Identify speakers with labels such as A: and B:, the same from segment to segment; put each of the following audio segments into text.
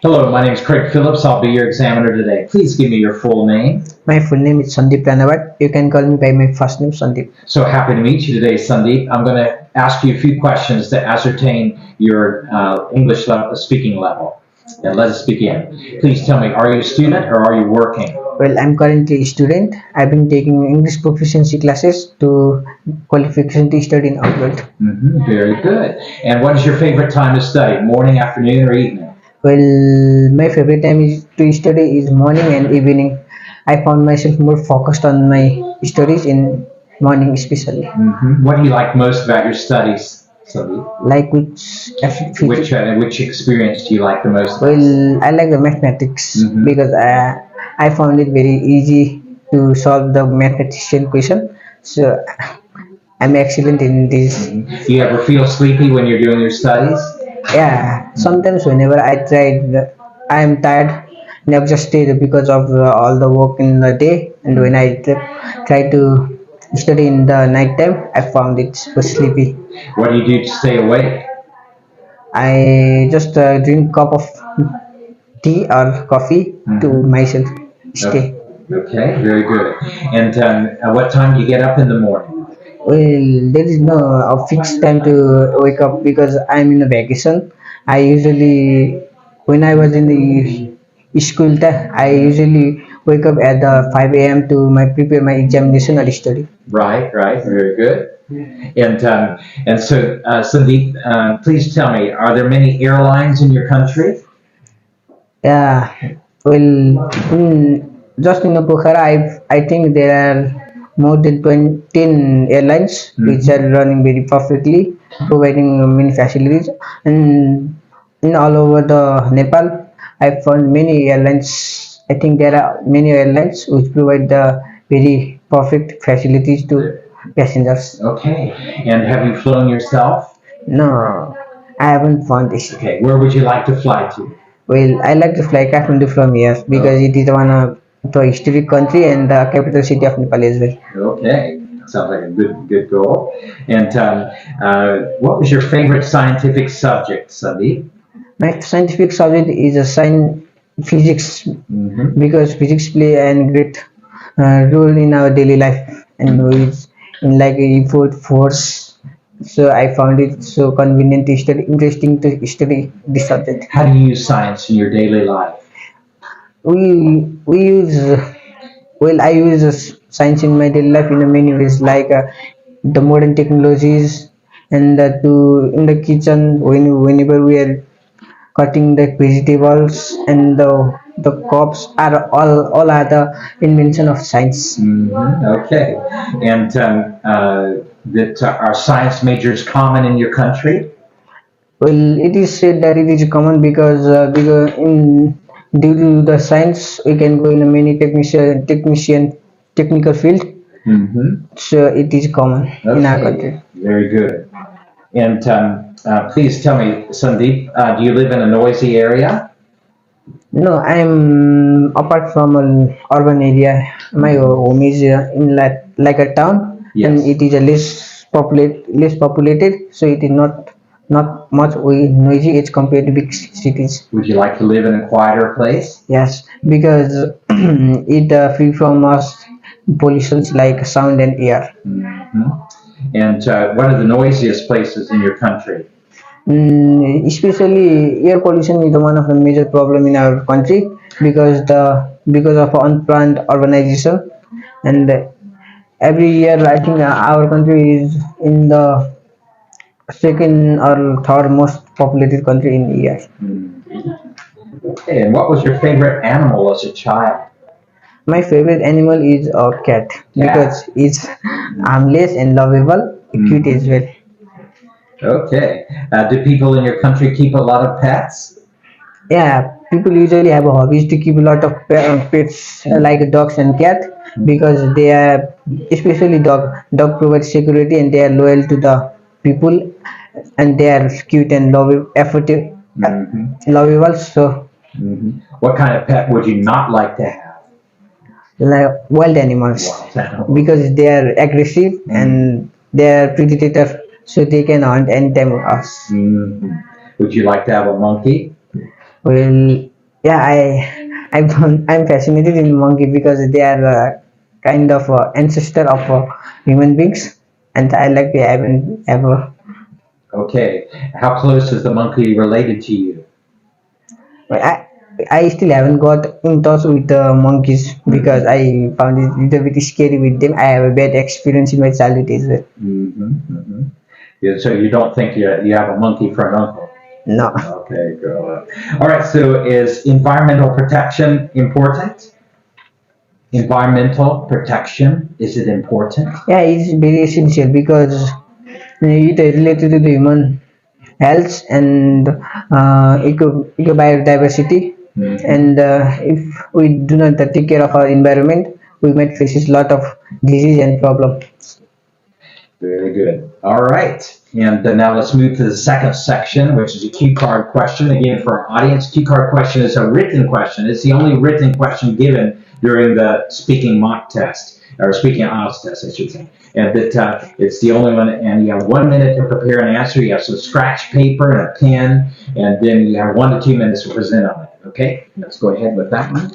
A: Hello, my name is Craig Phillips. I'll be your examiner today. Please give me your full name.
B: My full name is Sandeep Ranavat. You can call me by my first name, Sandeep.
A: So happy to meet you today, Sandeep. I'm going to ask you a few questions to ascertain your English speaking level. And let us begin. Please tell me, are you a student or are you working?
B: Well, I'm currently a student. I've been taking English proficiency classes to qualification to study in abroad.
A: Very good. And what is your favorite time to study? Morning, afternoon, or evening?
B: Well, my favorite time is to study is morning and evening. I found myself more focused on my studies in morning especially.
A: What do you like most about your studies, Sandeep?
B: Like which
A: Which experience do you like the most?
B: Well, I like the mathematics because I found it very easy to solve the mathematician question. So I'm excellent in this.
A: Do you ever feel sleepy when you're doing your studies?
B: Yeah, sometimes whenever I tried, I'm tired and exhausted because of all the work in the day. And when I try to study in the night time, I found it so sleepy.
A: What do you do to stay awake?
B: I just drink cup of tea or coffee to myself stay.
A: Okay, very good. And what time do you get up in the morning?
B: Well, there is no a fixed time to wake up because I'm in a vacation. I usually, when I was in the school time, I usually wake up at the 5 a.m. to my prepare my examination or study.
A: Right, right, very good. And so, Sandeep, please tell me, are there many airlines in your country?
B: Yeah, well, just in Bukhara, I think there are more than 20 airlines which are running very perfectly, providing many facilities. And in all over the Nepal, I found many airlines. I think there are many airlines which provide the very perfect facilities to passengers.
A: Okay. And have you flown yourself?
B: No, I haven't found this.
A: Okay. Where would you like to fly to?
B: Well, I like to fly Kathmandu from here because it is one of the historic country and the capital city of Nepal as well.
A: Okay. Sounds like a good goal. And what was your favorite scientific subject, Sandeep?
B: My scientific subject is a science physics because physics play a great role in our daily life and it's in like effort force. So I found it so convenient to study, interesting to study this subject.
A: How do you use science in your daily life?
B: We use well, I use science in my daily life in many ways, like the modern technologies and to in the kitchen whenever we are cutting the vegetables and the crops are all are the invention of science.
A: Okay. And that are science majors common in your country?
B: Well, it is said that it is common because in due to the science we can go in a many technician technical field. So it is common in our country.
A: Very good. And please tell me, Sandeep, do you live in a noisy area?
B: No, I'm apart from an urban area. My home is in like a town, and
A: Yes.
B: it is a less populated, so it is not much noisy as compared to big cities.
A: Would you like to live in a quieter place?
B: Yes, because it free from us pollutions like sound and air.
A: And what are the noisiest places in your country?
B: Especially air pollution is one of the major problem in our country because of unplanned urbanization and every year I think our country is in the second or third most populated country in the year.
A: Okay, and what was your favorite animal as a child?
B: My favorite animal is a cat because it's harmless and lovable, cute as well.
A: Okay. Do people in your country keep a lot of pets?
B: Yeah, people usually have a hobbies to keep a lot of pets like dogs and cat because they are especially dog provides security and they are loyal to the people and they are cute and lovable. So
A: What kind of pet would you not like to have?
B: like wild animals because they are aggressive and they are predator so they can hunt anytime us.
A: Would you like to have a monkey?
B: Well, Yeah, I'm fascinated in monkey because they are kind of ancestor of human beings, and I like the haven't ever.
A: Okay. How close is the monkey related to you?
B: I I still haven't got in touch with the monkeys because
A: Mm-hmm.
B: I found it a little bit scary with them. I have a bad experience in my childhood as well.
A: Mm-hmm. Mm-hmm. Yeah, so you don't think you have a monkey for an uncle?
B: No.
A: Okay, girl. All right. So is environmental protection important? Environmental protection, is it important?
B: Yeah, it's very essential because it is related to the human health and eco biodiversity.
A: Hmm.
B: And if we do not take care of our environment, we might face a lot of disease and problem.
A: Very good. All right. And now let's move to the second section, which is a cue card question. Again, for our audience, cue card question is a written question. It's the only written question given during the speaking mock test, or speaking IELTS test, I should say. And that it's the only one, and you have 1 minute to prepare an answer. You have some scratch paper and a pen, and then you have 1 to 2 minutes to present on it. Okay? Let's go ahead with that one.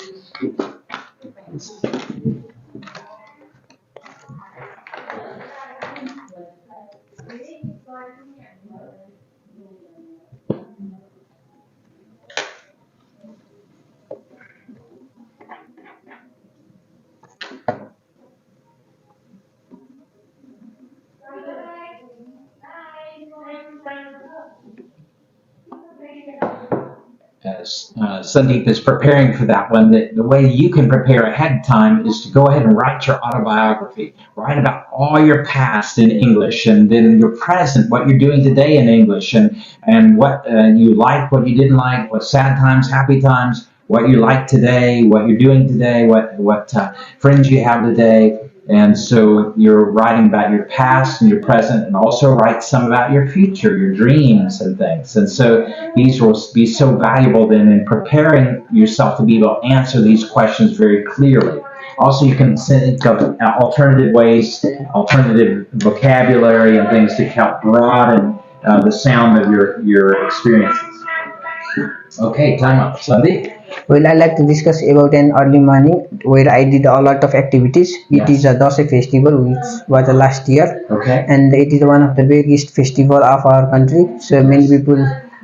A: As Sandeep is preparing for that one, the way you can prepare ahead of time is to go ahead and write your autobiography. Write about all your past in English, and then your present, what you're doing today in English, and what you like, what you didn't like, what sad times, happy times, what you like today, what you're doing today, what friends you have today. And so you're writing about your past and your present, and also write some about your future, your dreams and things. And so these will be so valuable then in preparing yourself to be able to answer these questions very clearly. Also, you can think of alternative ways, alternative vocabulary, and things to help broaden the sound of your experiences. Okay, time up, Sunday.
B: Well, I like to discuss about an early morning where I did a lot of activities. It is
A: Yes.
B: a Dosai festival which was the last year,
A: Okay.
B: and it is one of the biggest festival of our country. So many people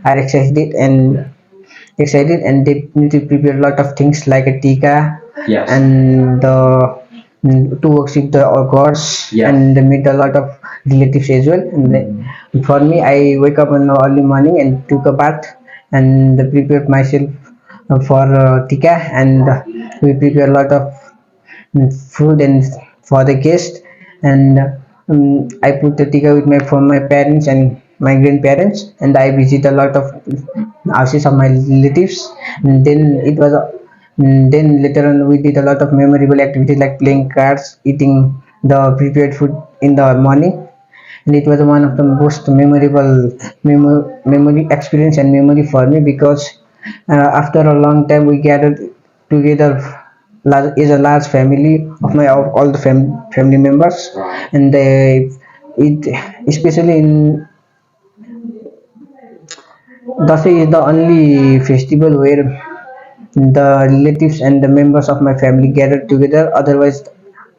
B: are excited and they need to prepare a lot of things like a tika
A: Yes.
B: and to worship the gods
A: Yes.
B: and meet a lot of relatives as well. And for me, I wake up in the early morning and took a bath and prepared myself for tika, and we prepare a lot of food and for the guest. And I put the tika with my for my parents and my grandparents, and I visit a lot of houses of my relatives. And then it was then later on we did a lot of memorable activities like playing cards, eating the prepared food in the morning, and it was one of the most memorable memory experience and memory for me because after a long time we gathered together is a large family of my of all the family members. And it especially in Dasai is the only festival where the relatives and the members of my family gathered together. Otherwise,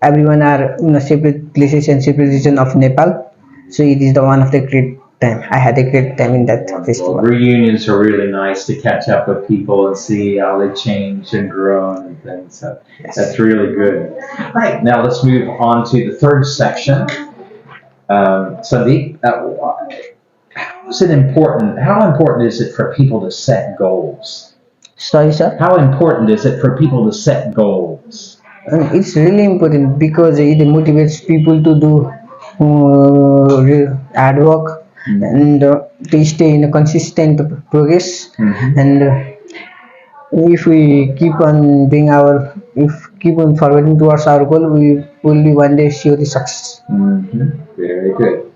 B: everyone are in a separate places and separate region of Nepal. So it is the one of the great time. I had a great time in that
A: Wonderful.
B: festival.
A: Reunions are really nice to catch up with people and see how they changed and grown and things. So that's really good. All right, now let's move on to the third section. Sandeep, how is it important? How important is it for people to set goals?
B: Sorry, sir.
A: How important is it for people to set goals?
B: It's really important because it motivates people to do hard work and to stay in a consistent progress.
A: Mhm.
B: And if we keep on doing our if keep on forwarding towards our goal, we will be one day surely success.
A: Very good.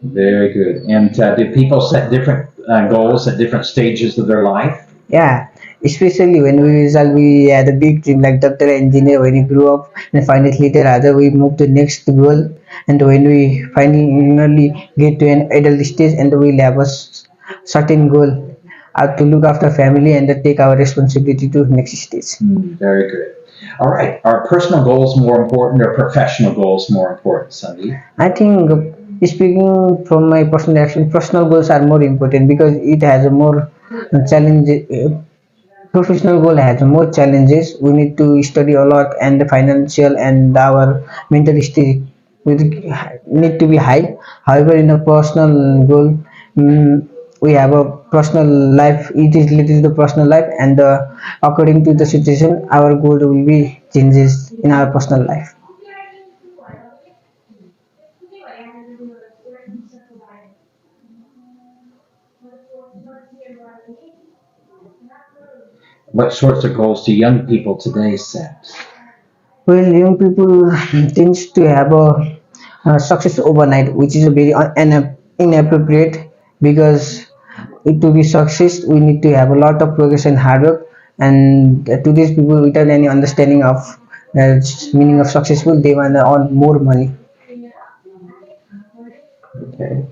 A: Very good. And do people set different goals at different stages of their life?
B: Yeah, especially when we had a big dream like doctor, engineer when we grew up, and finally rather we move to next goal. And when we finally get to an adult stage and we'll have a certain goal, how to look after family and take our responsibility to next stage.
A: Very good. All right. Are personal goals more important or professional goals more important, Sandeep?
B: I think speaking from my personal action, personal goals are more important because it has a more challenge. Professional goal has more challenges. We need to study a lot, and the financial and our mental state will need to be high. However, in a personal goal, we have a personal life. It is related to the personal life, and according to the situation, our goal will be changes in our personal life.
A: What sorts of goals do young people today set?
B: Well, young people tends to have a success overnight, which is a very inappropriate because to be success we need to have a lot of progress and hard work. And today's people without any understanding of meaning of successful, they want to earn more money.
A: Okay.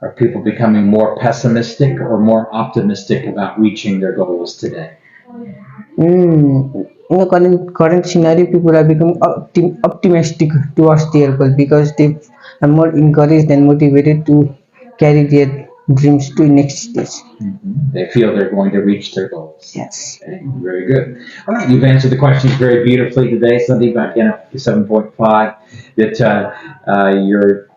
A: Are people becoming more pessimistic or more optimistic about reaching their goals today?
B: In the current scenario, people are becoming optimistic towards their goal because they are more encouraged and motivated to carry their dreams to next stage.
A: They feel they're going to reach their goals.
B: Yes.
A: Okay, very good. All right, you've answered the questions very beautifully today, Sandeep. Back in at 7.5, that you're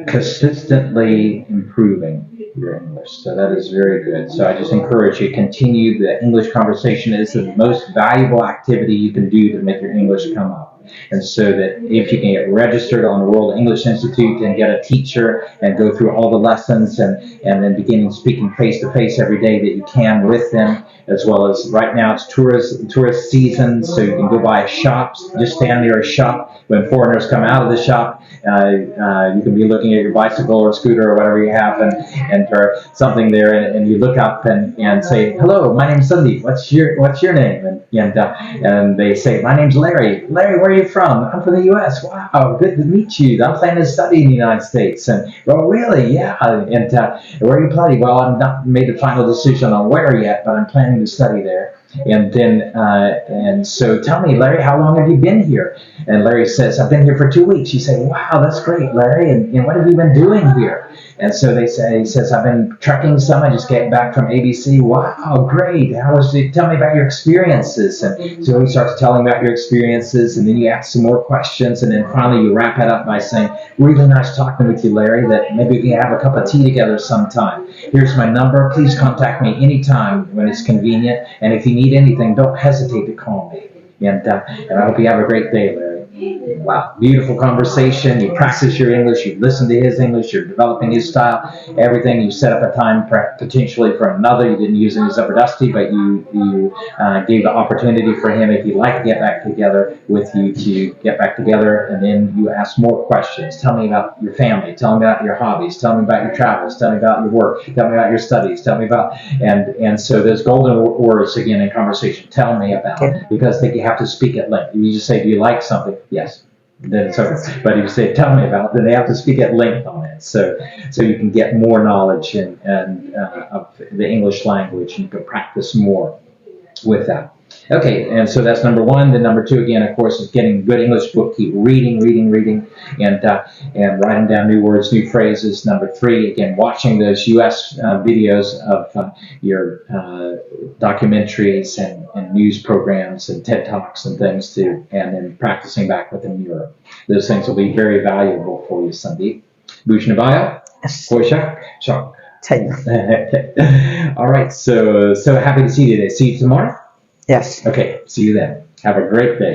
A: consistently improving your English. So that is very good. So I just encourage you to continue. The English conversation is the most valuable activity you can do to make your English come up. And so that if you can get registered on the World English Institute and get a teacher and go through all the lessons and then beginning speaking face to face every day that you can with them, as well as right now it's tourist season, so you can go by a shop, just stand near a shop. When foreigners come out of the shop, you can be looking at your bicycle or scooter or whatever you have, and or something there, and you look up and say, "Hello, my name's Sandeep. What's your name?" And they say, "My name's Larry. Larry, where are you from?" "I'm from the U.S." "Wow, good to meet you. I'm planning to study in the United States." And, "Well, really? Yeah." And "Where are you planning?" "Well, I've not made the final decision on where yet, but I'm planning to study there." And then, and so tell me, Larry, how long have you been here? And Larry says, "I've been here for 2 weeks." You say, "Wow, that's great, Larry. And what have you been doing here?" And so he says, "I've been trekking some. I just came back from ABC." "Wow, great. How was it? Tell me about your experiences." And so he starts telling about your experiences, and then you ask some more questions, and then finally you wrap it up by saying, "Really nice talking with you, Larry, that maybe we can have a cup of tea together sometime. Here's my number. Please contact me anytime when it's convenient. And if you need anything, don't hesitate to call me. And I hope you have a great day, Larry." Wow, beautiful conversation. You practice your English, you listen to his English, you're developing his style, everything. You set up a time potentially for another. You didn't use any Zabardasti, but you gave the opportunity for him, if he'd like to get back together with you, to get back together. And then you ask more questions. Tell me about your family. Tell me about your hobbies. Tell me about your travels. Tell me about your work. Tell me about your studies. Tell me about, and so those golden words again in conversation. Tell me about, because you have to speak at length. You just say, "Do you like something?" "Yes." Then it's over. But if you say, "Tell me about it," then they have to speak at length on it. So you can get more knowledge and of the English language, and you can practice more with that. Okay, and so that's number one. Then number two, again, of course, is getting a good English book. Keep reading, and writing down new words, new phrases. Number three, again, watching those U.S. Videos of your documentaries and news programs and TED Talks and things too, and then practicing back with the mirror. Those things will be very valuable for you, Sandeep. Bujnabaya,
B: Yes.
A: Koishak, Chok.
B: China.
A: All right, so happy to see you today. See you tomorrow?
B: Yes.
A: Okay, see you then. Have a great day.